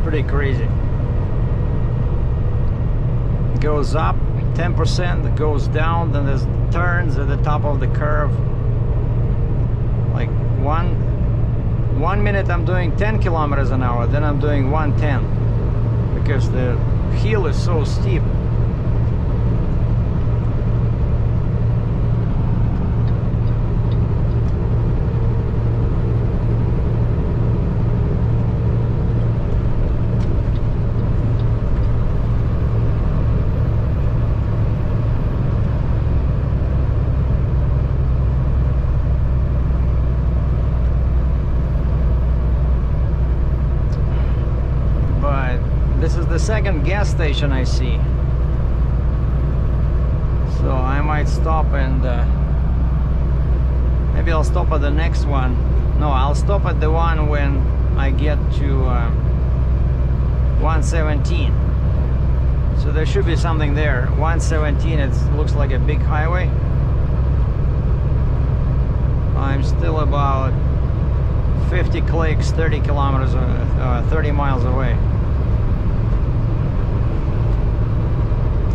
pretty crazy. It goes up 10%, it goes down, then there's turns at the top of the curve. Like one minute I'm doing 10 kilometers an hour, then I'm doing 110 because the hill is so steep. This is the second gas station I see, so I might stop and maybe I'll stop at the next one. No, I'll stop at the one when I get to 117. So there should be something there. 117, it looks like a big highway. I'm still about 50 clicks, 30 kilometers, 30 miles away.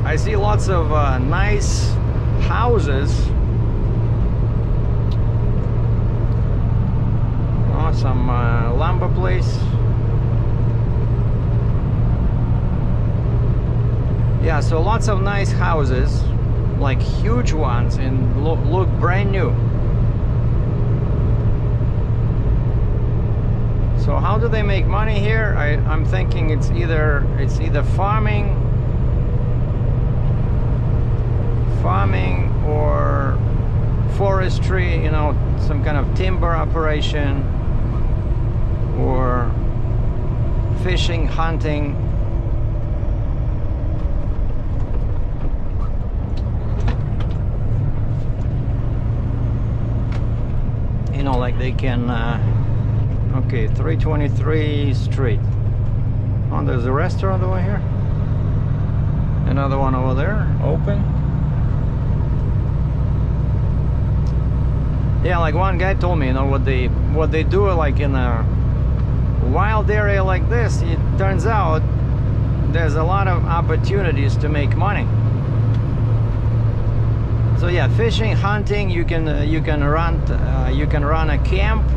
I see lots of nice houses. Oh, some lumber place. Yeah, so lots of nice houses, like huge ones, and look brand new. So how do they make money here? I'm thinking it's either farming or forestry, you know, some kind of timber operation, or fishing, hunting. You know, like they can okay, 323 street. Oh, there's a restaurant over here, another one over there open. Yeah, like one guy told me, you know, what they do, like in a wild area like this, it turns out there's a lot of opportunities to make money. So yeah, fishing, hunting, you can run a camp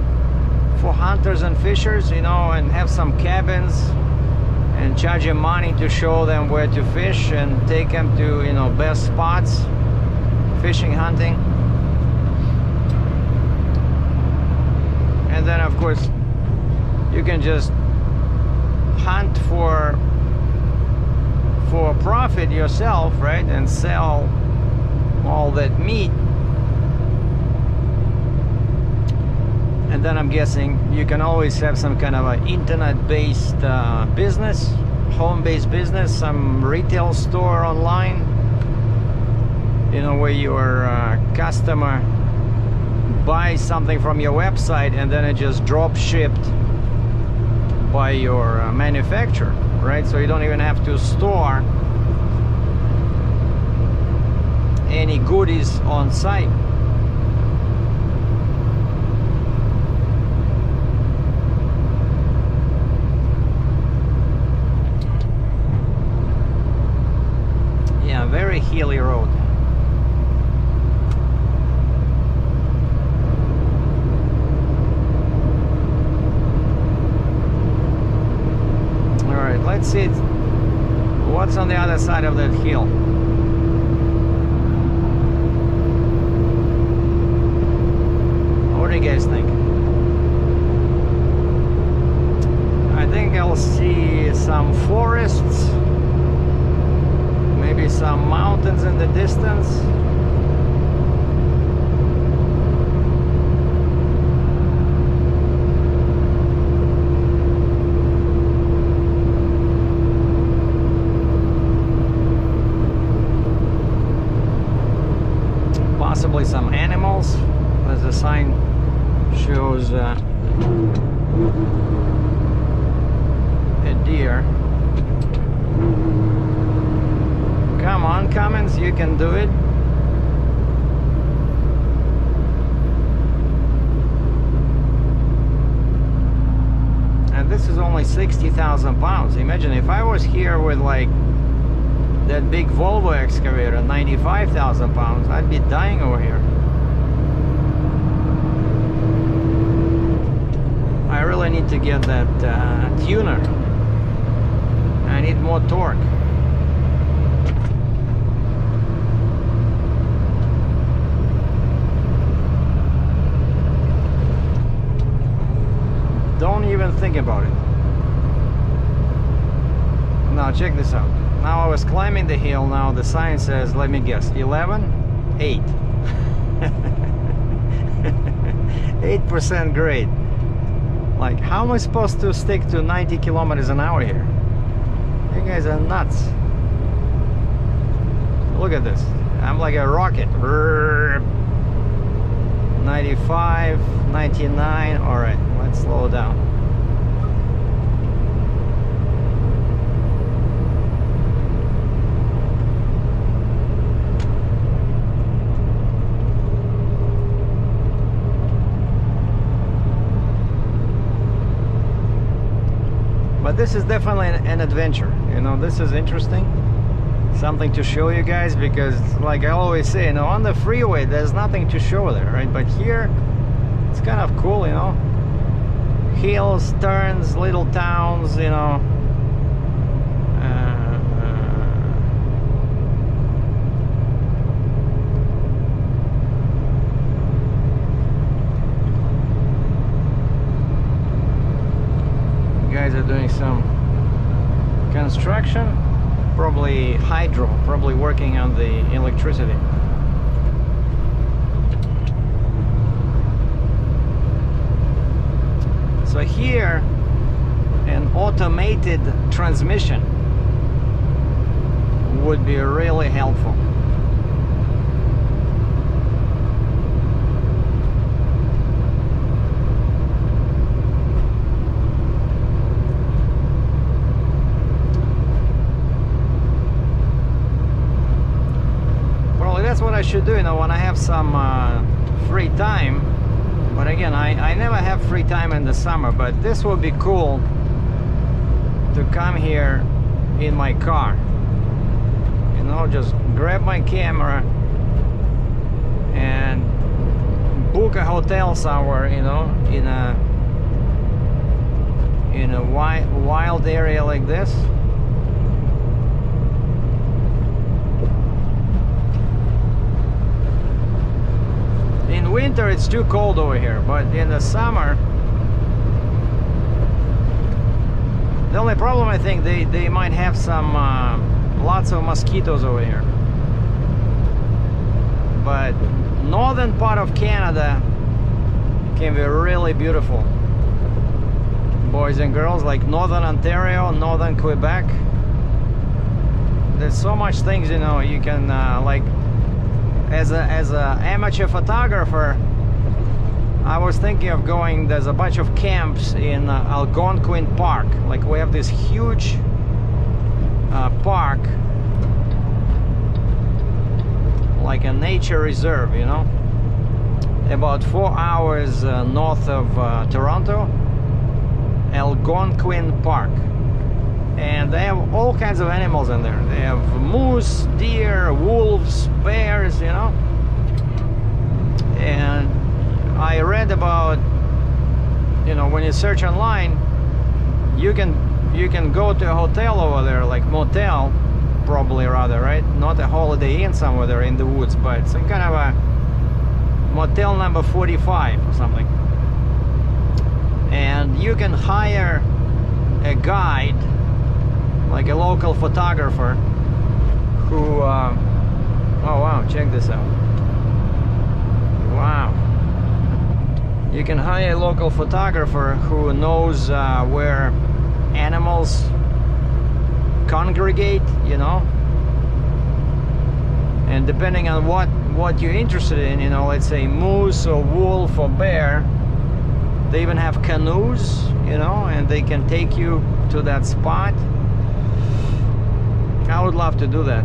for hunters and fishers, you know, and have some cabins and charge them money to show them where to fish and take them to, you know, best spots, fishing, hunting. And then of course you can just hunt for profit yourself, right, and sell all that meat. And then I'm guessing you can always have some kind of an internet-based business, home-based business, some retail store online, you know, where your customer buy something from your website and then it just drop shipped by your manufacturer, right? So you don't even have to store any goodies on site. Yeah, very hilly road. Let's see what's on the other side of that hill. What do you guys think? I think I'll see some forests, maybe some mountains in the distance. Possibly some animals. There's a sign shows a deer. Come on, Cummins, you can do it. And this is only 60,000 pounds. Imagine if I was here with like that big Volvo excavator, 95,000 pounds, I'd be dying over here. I really need to get that tuner. I need more torque. Don't even think about it. Now check this out. Now I was climbing the hill. Now the sign says, let me guess, 11, 8. 8% grade. Like, how am I supposed to stick to 90 kilometers an hour here? You guys are nuts. Look at this. I'm like a rocket. 95, 99. All right, let's slow down. But this is definitely an adventure, you know. This is interesting, something to show you guys, because like I always say, you know, on the freeway there's nothing to show there, right? But here it's kind of cool, you know. Hills, turns, little towns, you know. Guys are doing some construction, probably hydro, probably working on the electricity. So here an automated transmission would be really helpful. That's what I should do, you know, when I have some free time. But again, I never have free time in the summer, but this would be cool to come here in my car, you know, just grab my camera and book a hotel somewhere, you know, in a wild area like this. In winter it's too cold over here, but in the summer, the only problem, I think, they might have some lots of mosquitoes over here. But northern part of Canada can be really beautiful, boys and girls, like Northern Ontario, Northern Quebec. There's so much things, you know, you can like, as a amateur photographer, I was thinking of going, there's a bunch of camps in Algonquin Park. Like, we have this huge park, like a nature reserve, you know, about 4 hours north of Toronto, Algonquin Park. And they have all kinds of animals in there. They have moose, deer, wolves, bears, you know. And I read about, you know, when you search online, you can go to a hotel over there, like motel, probably, rather, right? Not a Holiday Inn somewhere there in the woods, but some kind of a motel number 45 or something. And you can hire a guide, like a local photographer, who oh wow, check this out. Wow. You can hire a local photographer who knows where animals congregate, you know, and depending on what you're interested in, you know, let's say moose or wolf or bear, they even have canoes, you know, and they can take you to that spot. I would love to do that,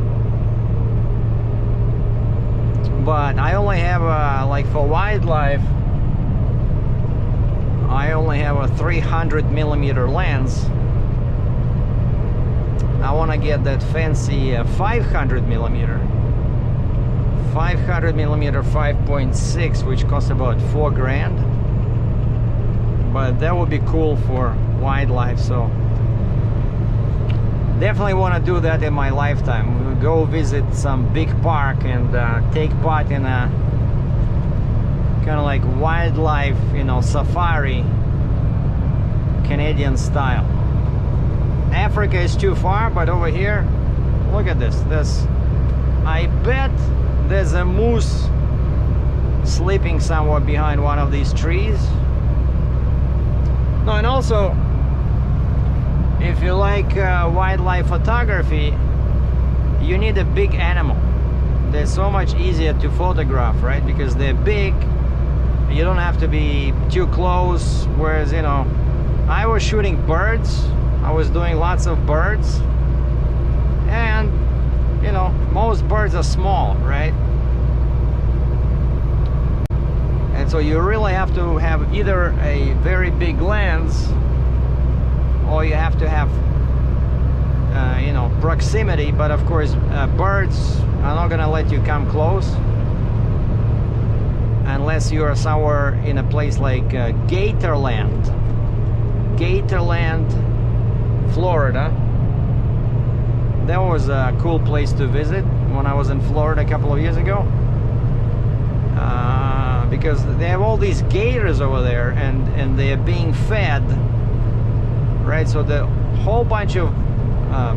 but I only have like, for wildlife, I only have a 300mm lens. I want to get that fancy 500mm 5.6, which costs about 4 grand, but that would be cool for wildlife. So definitely want to do that in my lifetime. We'll go visit some big park and take part in a kind of like wildlife, you know, safari, Canadian style. Africa is too far, but over here, look at this. I bet there's a moose sleeping somewhere behind one of these trees. No, and also, if you like wildlife photography, you need a big animal. They're so much easier to photograph, right? Because they're big. You don't have to be too close. Whereas, you know, I was shooting birds. I was doing lots of birds. And, you know, most birds are small, right? And so you really have to have either a very big lens, or you have to have you know, proximity. But of course birds are not gonna let you come close unless you are somewhere in a place like Gatorland, Florida. That was a cool place to visit when I was in Florida a couple of years ago, because they have all these gators over there, and they are being fed, right? So the whole bunch of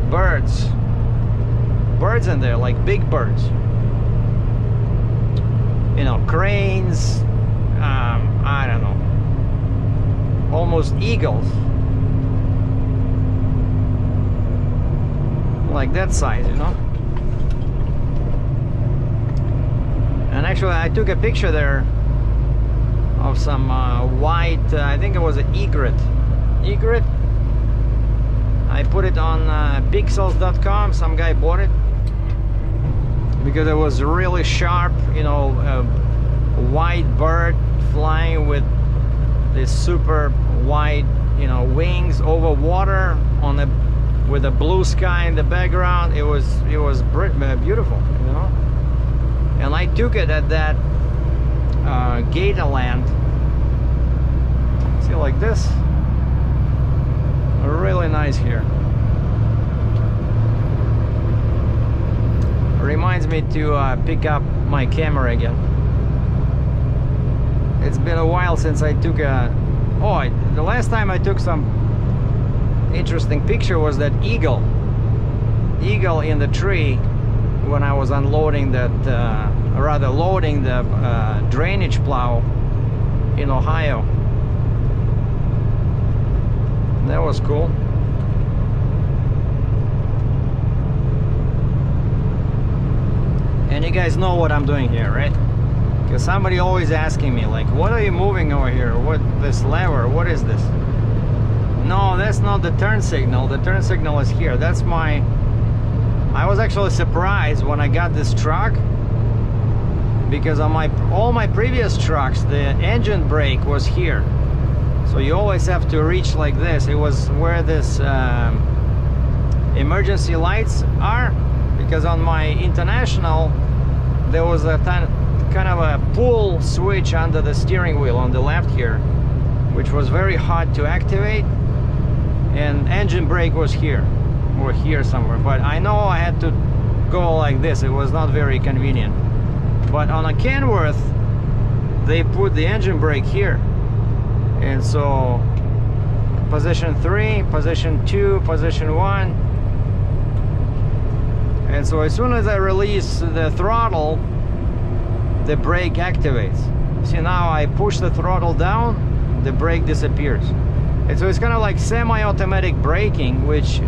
birds in there, like big birds, you know, cranes, I don't know, almost eagles, like that size, you know. And actually I took a picture there of some white, I think it was an egret. I put it on pixels.com. Some guy bought it because it was really sharp, you know, a white bird flying with this super wide, you know, wings over water on the with a blue sky in the background. It was beautiful, you know. And I took it at that Gatorland. See, like this, really nice here. Reminds me to pick up my camera again. It's been a while since I took a... Oh, the last time I took some interesting picture was that eagle in the tree when I was unloading that, rather loading the drainage plow in Ohio. That was cool. And you guys know what I'm doing here, right? Because somebody always asking me, like, what are you moving over here? What, this lever, what is this? No, that's not the turn signal. The turn signal is here. That's my... I was actually surprised when I got this truck, because on all my previous trucks, the engine brake was here. So you always have to reach like this. It was where this emergency lights are, because on my International there was a kind of a pull switch under the steering wheel on the left here, which was very hard to activate, and engine brake was here or here somewhere. But I know I had to go like this. It was not very convenient. But on a Kenworth they put the engine brake here. And so position 3, position 2, position 1. And so as soon as I release the throttle, the brake activates. See, now I push the throttle down, the brake disappears. And so it's kind of like semi-automatic braking, which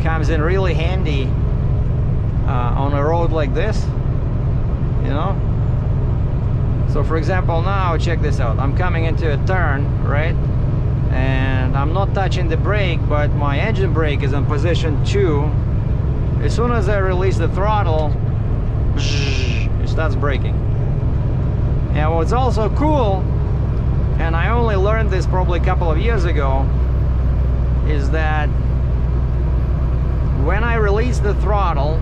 comes in really handy on a road like this, you know. So for example, now check this out. I'm coming into a turn, right? And I'm not touching the brake, but my engine brake is in position 2. As soon as I release the throttle, it starts braking. And what's also cool and I only learned this probably a couple of years ago, is that when I release the throttle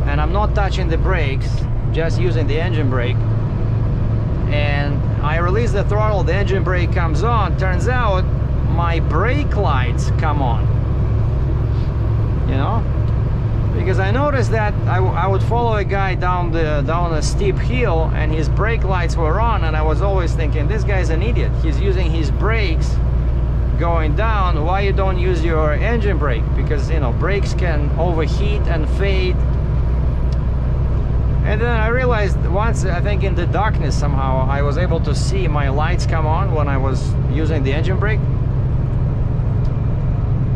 and I'm not touching the brakes, just using the engine brake, and I release the throttle, the engine brake comes on, turns out my brake lights come on, you know, because I noticed that I would follow a guy down a steep hill and his brake lights were on, and I was always thinking, this guy's an idiot, he's using his brakes going down, why you don't use your engine brake? Because, you know, brakes can overheat and fade. And then I realized once, I think in the darkness somehow, I was able to see my lights come on when I was using the engine brake.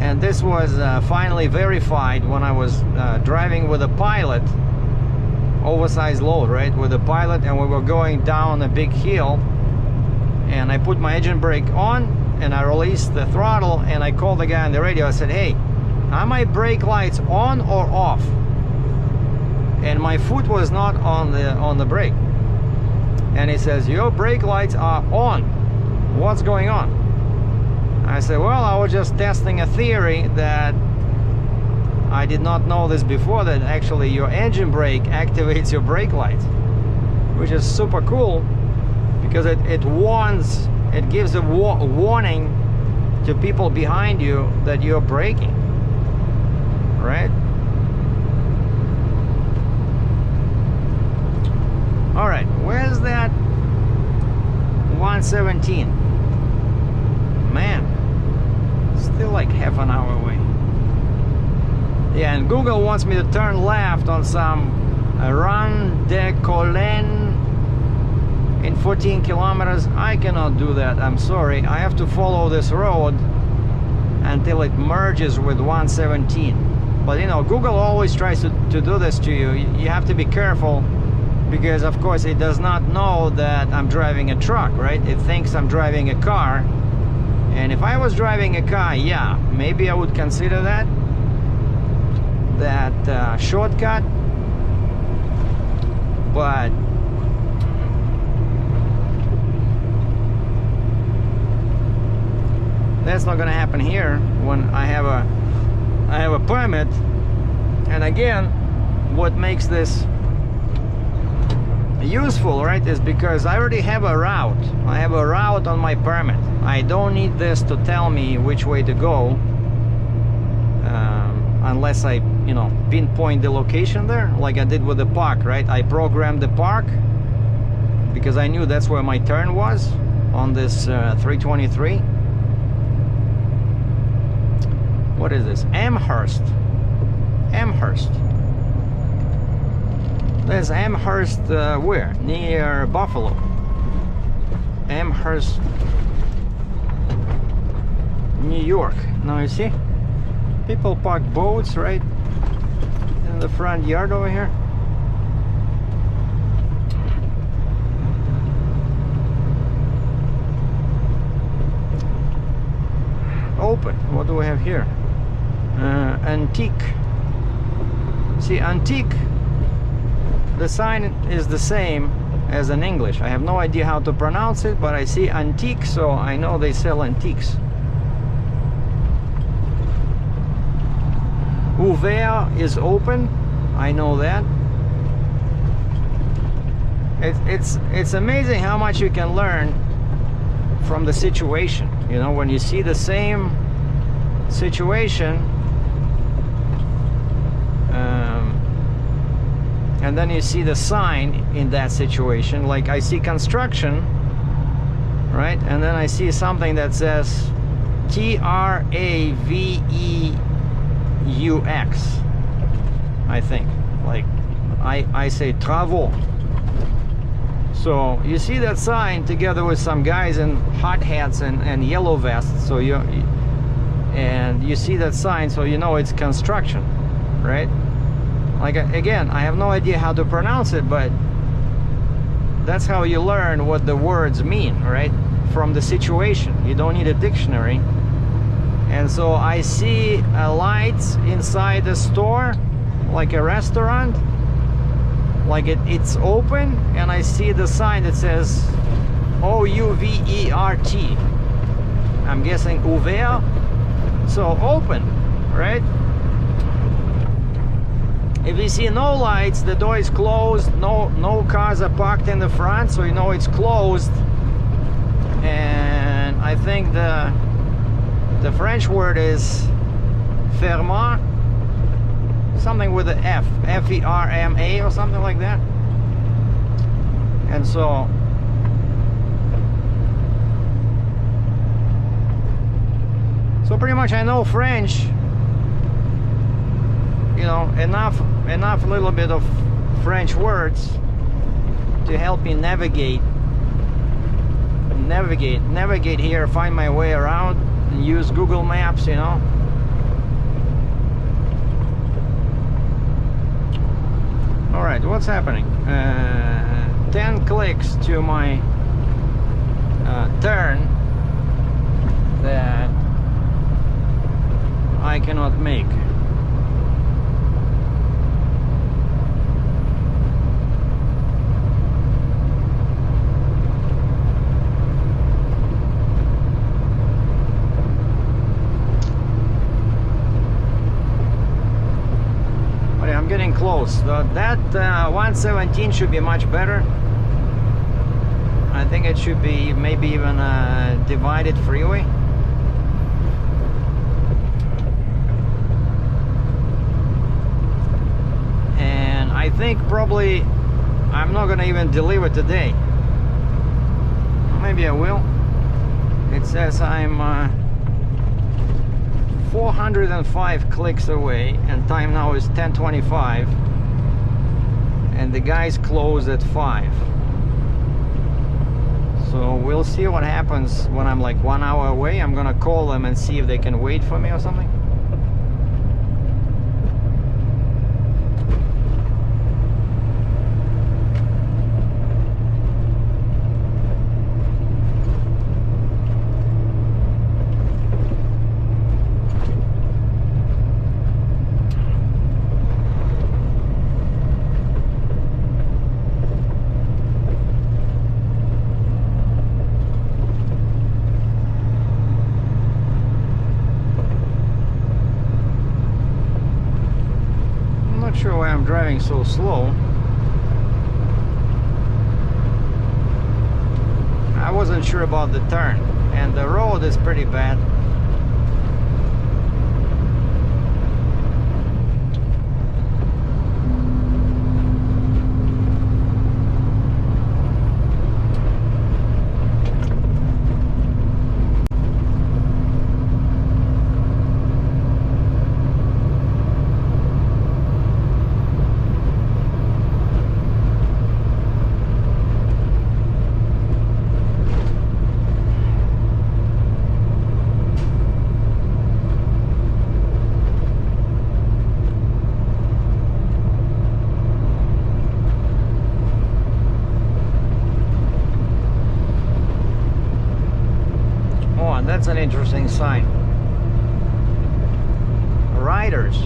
And this was finally verified when I was driving with a pilot, oversized load, right, with a pilot, and we were going down a big hill, and I put my engine brake on, and I released the throttle, and I called the guy on the radio. I said, hey, are my brake lights on or off? And my foot was not on the brake. And he says, your brake lights are on. What's going on? I said, well, I was just testing a theory that I did not know this before, that actually your engine brake activates your brake lights, which is super cool because it warns, it gives a warning to people behind you that you're braking, right? All right, where's that 117? Man, still like half an hour away. Yeah, and Google wants me to turn left on some Run de Colin in 14 kilometers. I cannot do that, I'm sorry. I have to follow this road until it merges with 117. But you know, Google always tries to do this to you. You have to be careful, because of course it does not know that I'm driving a truck, right? It thinks I'm driving a car. And if I was driving a car, yeah, maybe I would consider that shortcut. But that's not gonna happen here when I have a permit. And again, what makes this useful, right, is because I already have a route. I have a route on my permit. I don't need this to tell me which way to go, unless I, you know, pinpoint the location there, like I did with the park, right? I programmed the park because I knew that's where my turn was on this 323. What is this? Amherst. There's Amherst, where? Near Buffalo. Amherst, New York. Now you see? People park boats right in the front yard over here. Open. What do we have here? Antique. See, antique, the sign is the same as in English. I have no idea how to pronounce it, but I see antique, so I know they sell antiques. Ouvert is open, I know that. It's amazing how much you can learn from the situation. You know, when you see the same situation, and then you see the sign in that situation, like I see construction, right, and then I see something that says TRAVEUX, I think, like I say travaux. So you see that sign together with some guys in hard hats and yellow vests, so you see that sign, so you know it's construction, right? Like, again, I have no idea how to pronounce it, but that's how you learn what the words mean, right? From the situation. You don't need a dictionary. And so I see lights inside the store, like a restaurant, like it's open, and I see the sign that says Ouvert. I'm guessing ouvert, so open, right? If you see no lights, the door is closed, no cars are parked in the front, so you know it's closed. And I think the French word is fermé, something with the F, F-E-R-M-A or something like that. And so pretty much I know French, you know, enough little bit of French words to help me navigate here, find my way around, and use Google Maps, you know. All right, what's happening? 10 clicks to my turn that I cannot make. Okay, I'm getting close. That 117 should be much better. I think it should be maybe even a divided freeway. I think probably I'm not gonna even deliver today. Maybe I will. It says I'm 405 clicks away, and time now is 10:25, and the guys close at 5. So we'll see what happens when I'm like 1 hour away. I'm gonna call them and see if they can wait for me or something. Sure why I'm driving so slow. I wasn't sure about the turn, and the road is pretty bad. That's an interesting sign. Riders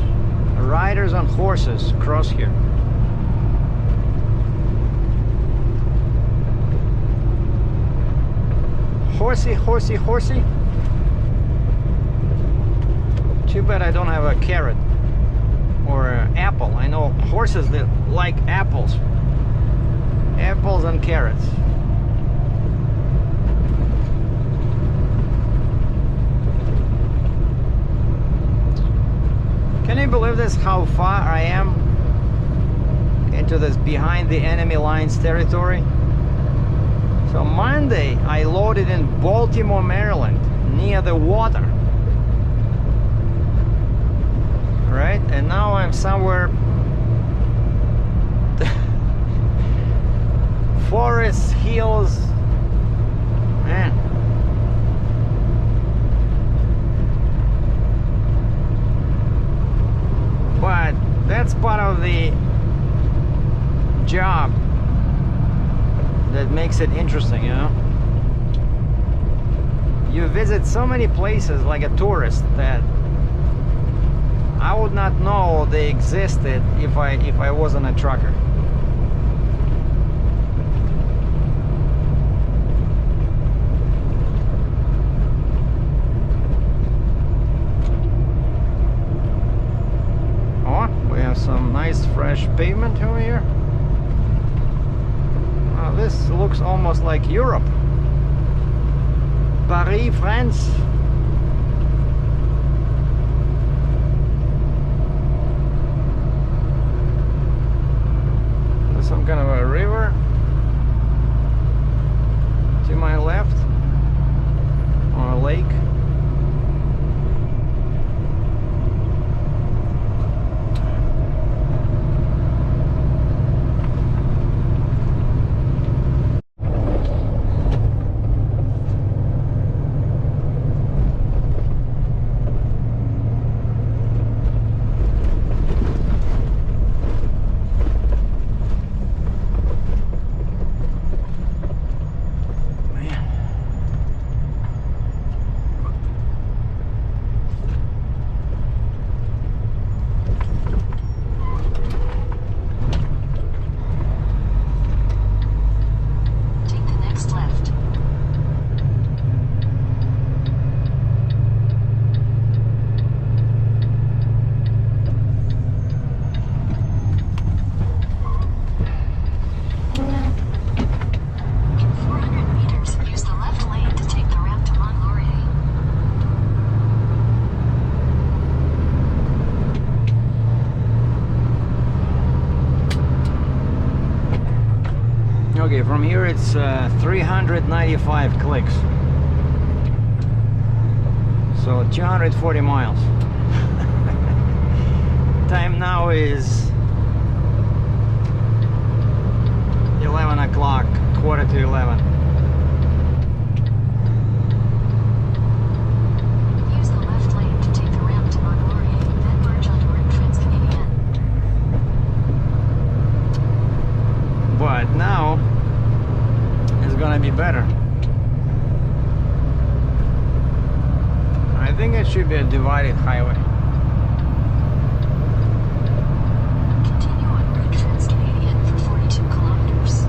on horses cross here. Horsey. Too bad I don't have a carrot or an apple. I know horses that like apples. Apples and carrots. Can you believe this, how far I am into this behind the enemy lines territory? So Monday I loaded in Baltimore, Maryland, near the water. Right? And now I'm somewhere forest, hills, man. But that's part of the job that makes it interesting, you know. You visit so many places like a tourist that I would not know they existed if I wasn't a trucker. much pavement over here. This looks almost like Europe. Paris, France. There's some kind of a river to my left, or a lake. Okay, from here it's 395 clicks. So 240 miles. Time now is 11 o'clock, quarter to 11. Use the left lane to take the ramp to Mont Laurier, then merge onto Route Trans-Canadian. But now it's gonna be better. I think it should be a divided highway. Continue on Route Trans-Canadian for 42 kilometers.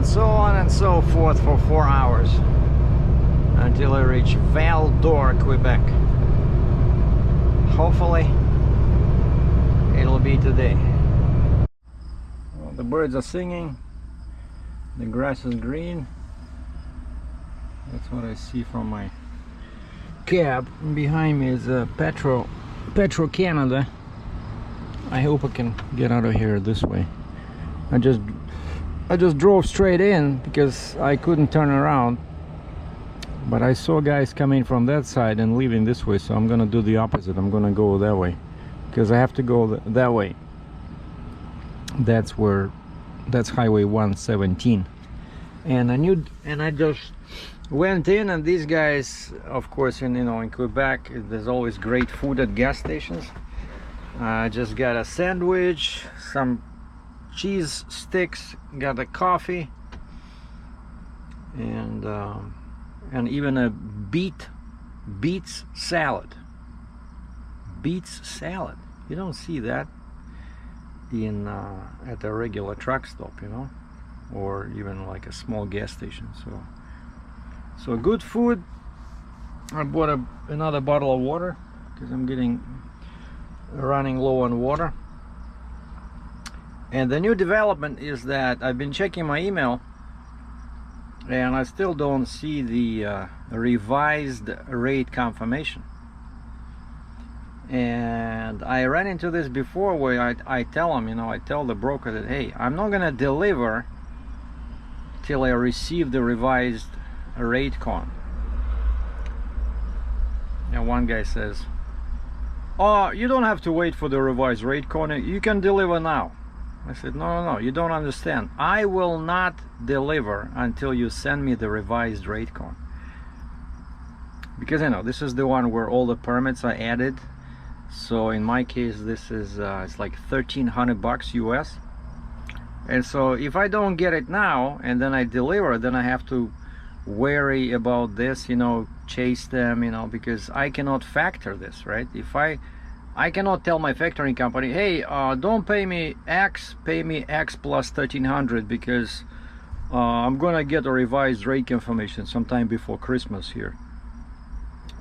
so on and so forth for 4 hours until I reach Val-d'Or, Quebec. Hopefully it'll be today. Well, the birds are singing, the grass is green. That's what I see from my cab. Behind me is Petro Canada. I hope I can get out of here this way. I just drove straight in because I couldn't turn around, but I saw guys coming from that side and leaving this way, so I'm gonna do the opposite. I'm gonna go that way because I have to go that way. That's Highway 117, and I just went in, and these guys, of course, in Quebec, there's always great food at gas stations. I just got a sandwich, some cheese sticks, got a coffee, and even a beets salad. Beets salad. You don't see that at a regular truck stop, or even like a small gas station. So good food. I bought another bottle of water because I'm running low on water. And the new development is that I've been checking my email and I still don't see the revised rate confirmation. And I ran into this before where I tell them, I tell the broker that, hey, I'm not gonna deliver till I receive the revised rate con. And one guy says, oh, you don't have to wait for the revised rate con, you can deliver now. I said, no, you don't understand. I will not deliver until you send me the revised rate con. Because this is the one where all the permits are added. So in my case, this is it's like $1,300 US. And so if I don't get it now and then I deliver, then I have to worry about this, chase them, because I cannot factor this, right? If I cannot tell my factoring company, hey, don't pay me X, pay me X plus 1,300 because I'm gonna get a revised rate confirmation sometime before Christmas here.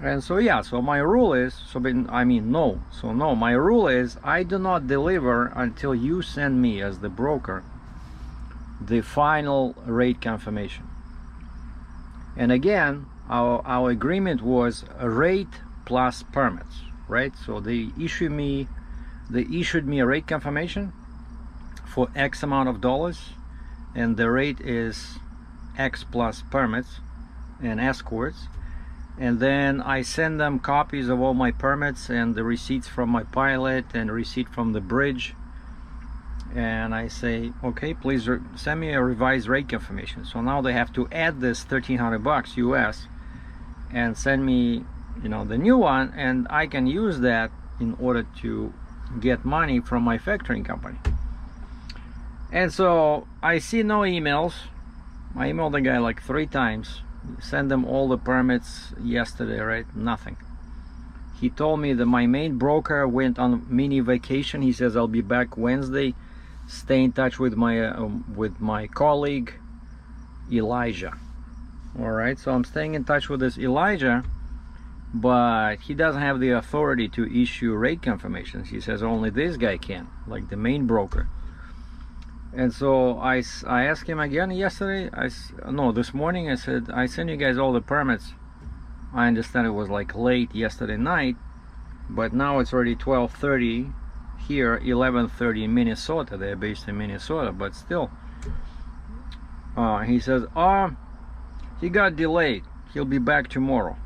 And so so my rule is, my rule is I do not deliver until you send me as the broker the final rate confirmation. And again, our agreement was a rate plus permits, right? So they issued me a rate confirmation for X amount of dollars, and the rate is X plus permits and escorts. And then I send them copies of all my permits and the receipts from my pilot and receipt from the bridge. And I say, okay, please send me a revised rate confirmation. So now they have to add this $1,300 US and send me, the new one, and I can use that in order to get money from my factoring company. And so I see no emails. I emailed the guy like 3 times. Send them all the permits yesterday, right? Nothing. He told me that my main broker went on mini vacation. He says I'll be back Wednesday. Stay in touch with my colleague Elijah. All right, so I'm staying in touch with this Elijah, but he doesn't have the authority to issue rate confirmations. He says only this guy can, like the main broker. And so I asked him again yesterday, this morning. I said, I sent you guys all the permits. I understand it was like late yesterday night, but now it's already 12:30 here, 11:30 in Minnesota. They're based in Minnesota, but still. He says, he got delayed. He'll be back tomorrow.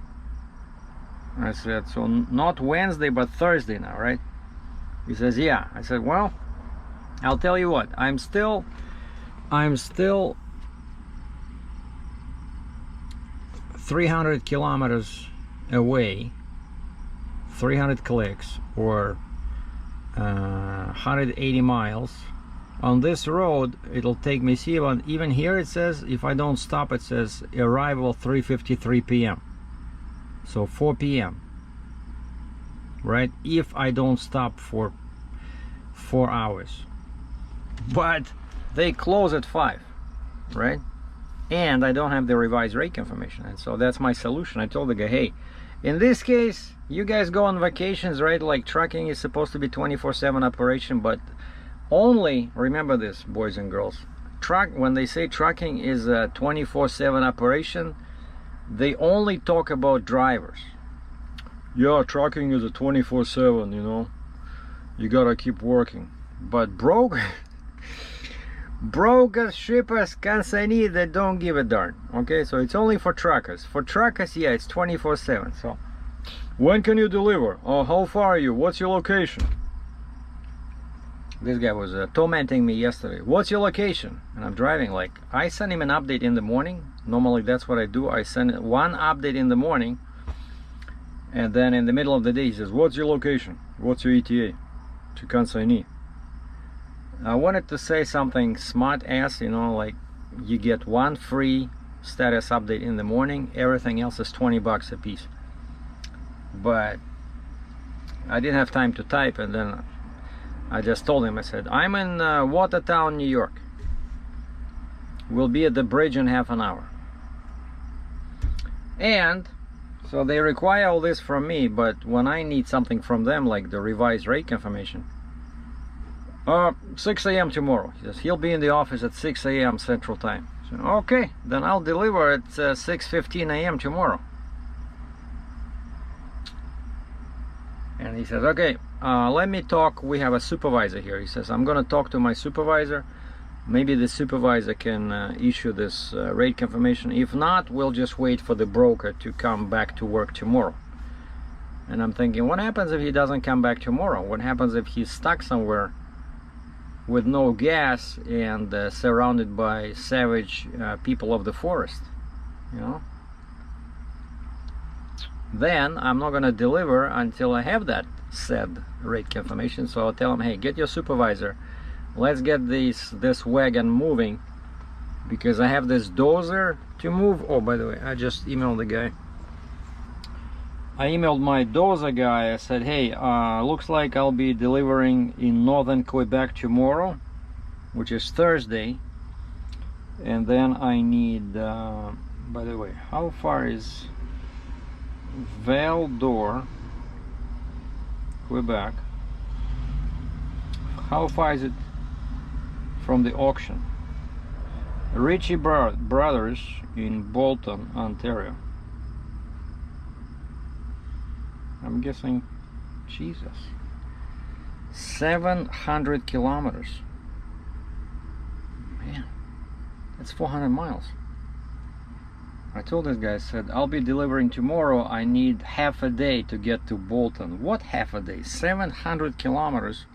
I said, so not Wednesday, but Thursday now, right? He says, yeah. I said, well, I'll tell you what, I'm still 300 kilometers away, 300 clicks, or 180 miles. On this road, it'll take me, see, even here it says, if I don't stop, it says arrival 3:53 p.m. So 4 p.m. right? If I don't stop for 4 hours. But they close at 5, right? and I don't have the revised rate confirmation. And so that's my solution. I told the guy, hey, in this case, you guys go on vacations, right? Like trucking is supposed to be 24/7 operation, but only, remember this, boys and girls, when they say trucking is a 24/7 operation, they only talk about drivers. Yeah, trucking is a 24/7, you know, you gotta keep working. But brokers, shippers, consignee, they don't give a darn. Okay, so it's only for truckers. For truckers, yeah, it's 24/7. So when can you deliver? Oh, how far are you? What's your location? This guy was tormenting me yesterday. What's your location? And I'm driving. Like, I send him an update in the morning. Normally that's what I do. I send one update in the morning, and then in the middle of the day he says, what's your location? What's your ETA? To consignee. I wanted to say something smart ass, you know, like you get one free status update in the morning, everything else is 20 bucks a piece. But I didn't have time to type, and then I just told him, I said, I'm in Watertown, New York. We'll be at the bridge in half an hour. And so they require all this from me, but when I need something from them, like the revised rate confirmation, 6 a.m. tomorrow. He says he'll be in the office at 6 a.m. Central Time. So, okay, then I'll deliver at 6:15 a.m. tomorrow. And he says, okay, let me talk. We have a supervisor here. He says, I'm going to talk to my supervisor. Maybe the supervisor can issue this rate confirmation. If not, we'll just wait for the broker to come back to work tomorrow. And I'm thinking, what happens if he doesn't come back tomorrow? What happens if he's stuck somewhere with no gas and surrounded by savage people of the forest, you know? Then I'm not going to deliver until I have that said rate confirmation. So I'll tell him, hey, get your supervisor, let's get this wagon moving, because I have this dozer to move. Oh, by the way, I just emailed the guy. I emailed my dozer guy. I said, hey, looks like I'll be delivering in Northern Quebec tomorrow, which is Thursday. And then I need, by the way, how far is Val-d'Or, Quebec? How far is it from the auction? Ritchie Brothers in Bolton, Ontario. I'm guessing, Jesus, 700 kilometers. Man, that's 400 miles. I told this guy, I said, I'll be delivering tomorrow. I need half a day to get to Bolton. What half a day? 700 kilometers.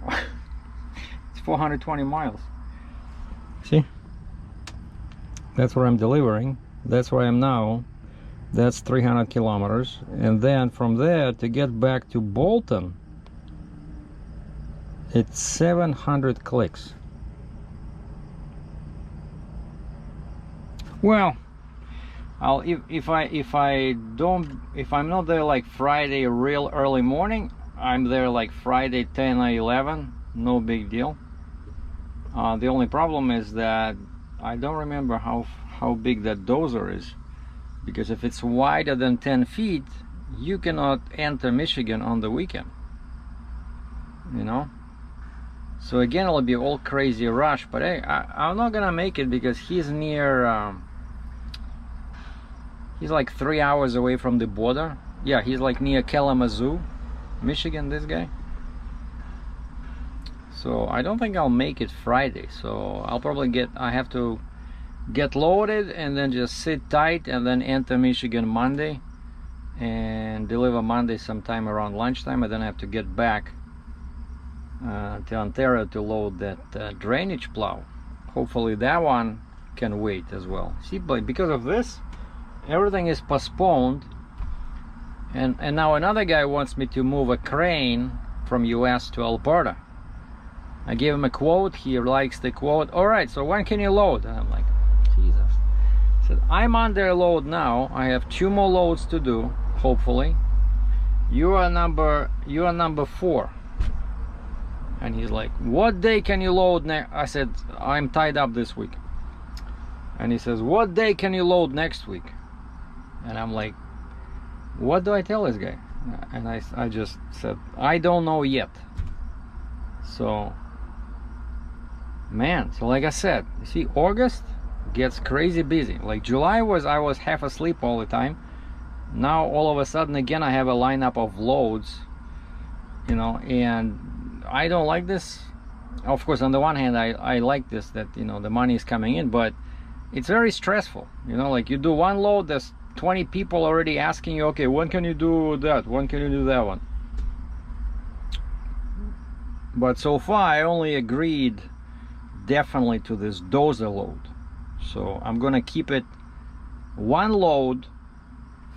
It's 420 miles. See? That's where I'm delivering. That's where I am now. That's 300 kilometers. And then from there to get back to Bolton, it's 700 clicks. Well, if I'm not there like Friday real early morning, I'm there like Friday 10 or 11, no big deal. The only problem is that I don't remember how big that dozer is, because if it's wider than 10 feet, you cannot enter Michigan on the weekend, you know. So again, it'll be all crazy rush. But hey, I'm not gonna make it, because he's near he's like 3 hours away from the border. Yeah, he's like near Kalamazoo, Michigan, this guy. So I don't think I'll make it Friday. So I'll probably I have to get loaded and then just sit tight and then enter Michigan Monday and deliver Monday sometime around lunchtime. And then I have to get back to Ontario to load that drainage plow. Hopefully that one can wait as well. See, but because of this, everything is postponed. And now another guy wants me to move a crane from US to Alberta. I gave him a quote. He likes the quote. All right, so when can you load? And I'm like, Jesus. I said, I'm under load now. I have 2 more loads to do, hopefully. You are number 4. And he's like, what day can you load now? I said, I'm tied up this week. And he says, what day can you load next week? And I'm like, what do I tell this guy? And I just said, I don't know yet. So, man, so like I said, you see, August gets crazy busy. Like July I was half asleep all the time. Now all of a sudden again I have a lineup of loads, you know, and I don't like this. Of course, on the one hand, I like this, that, you know, the money is coming in, but it's very stressful. You know, like you do one load, there's 20 people already asking you, okay, when can you do that? When can you do that one? But so far, I only agreed definitely to this dozer load. So I'm gonna keep it one load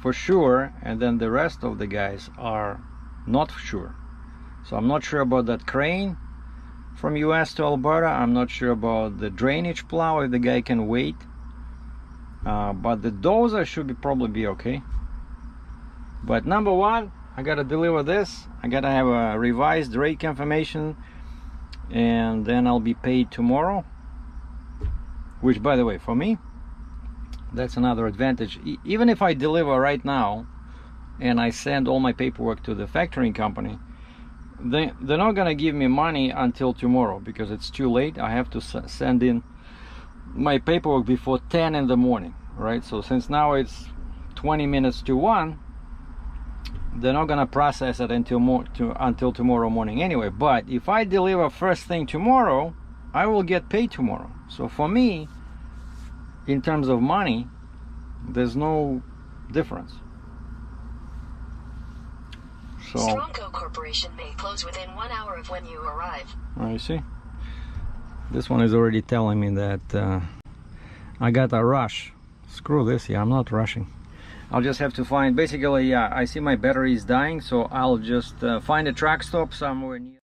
for sure, and then the rest of the guys are not sure. So I'm not sure about that crane from US to Alberta. I'm not sure about the drainage plow, if the guy can wait. But the dozer should probably be okay. But number one, I gotta deliver this. I gotta have a revised rate confirmation, and then I'll be paid tomorrow. Which, by the way, for me, that's another advantage. Even if I deliver right now and I send all my paperwork to the factoring company, they're not gonna give me money until tomorrow, because it's too late. I have to send in my paperwork before 10 in the morning, right? So since now it's 20 minutes to 1, they're not gonna process it until tomorrow morning anyway. But if I deliver first thing tomorrow, I will get paid tomorrow. So for me, in terms of money, there's no difference. So Strongco Corporation may close within 1 hour of when you arrive. oh, you see, this one is already telling me that I got a rush. Screw this, yeah, I'm not rushing. I'll just have to find, basically, yeah, I see my battery is dying, so I'll just find a truck stop somewhere near.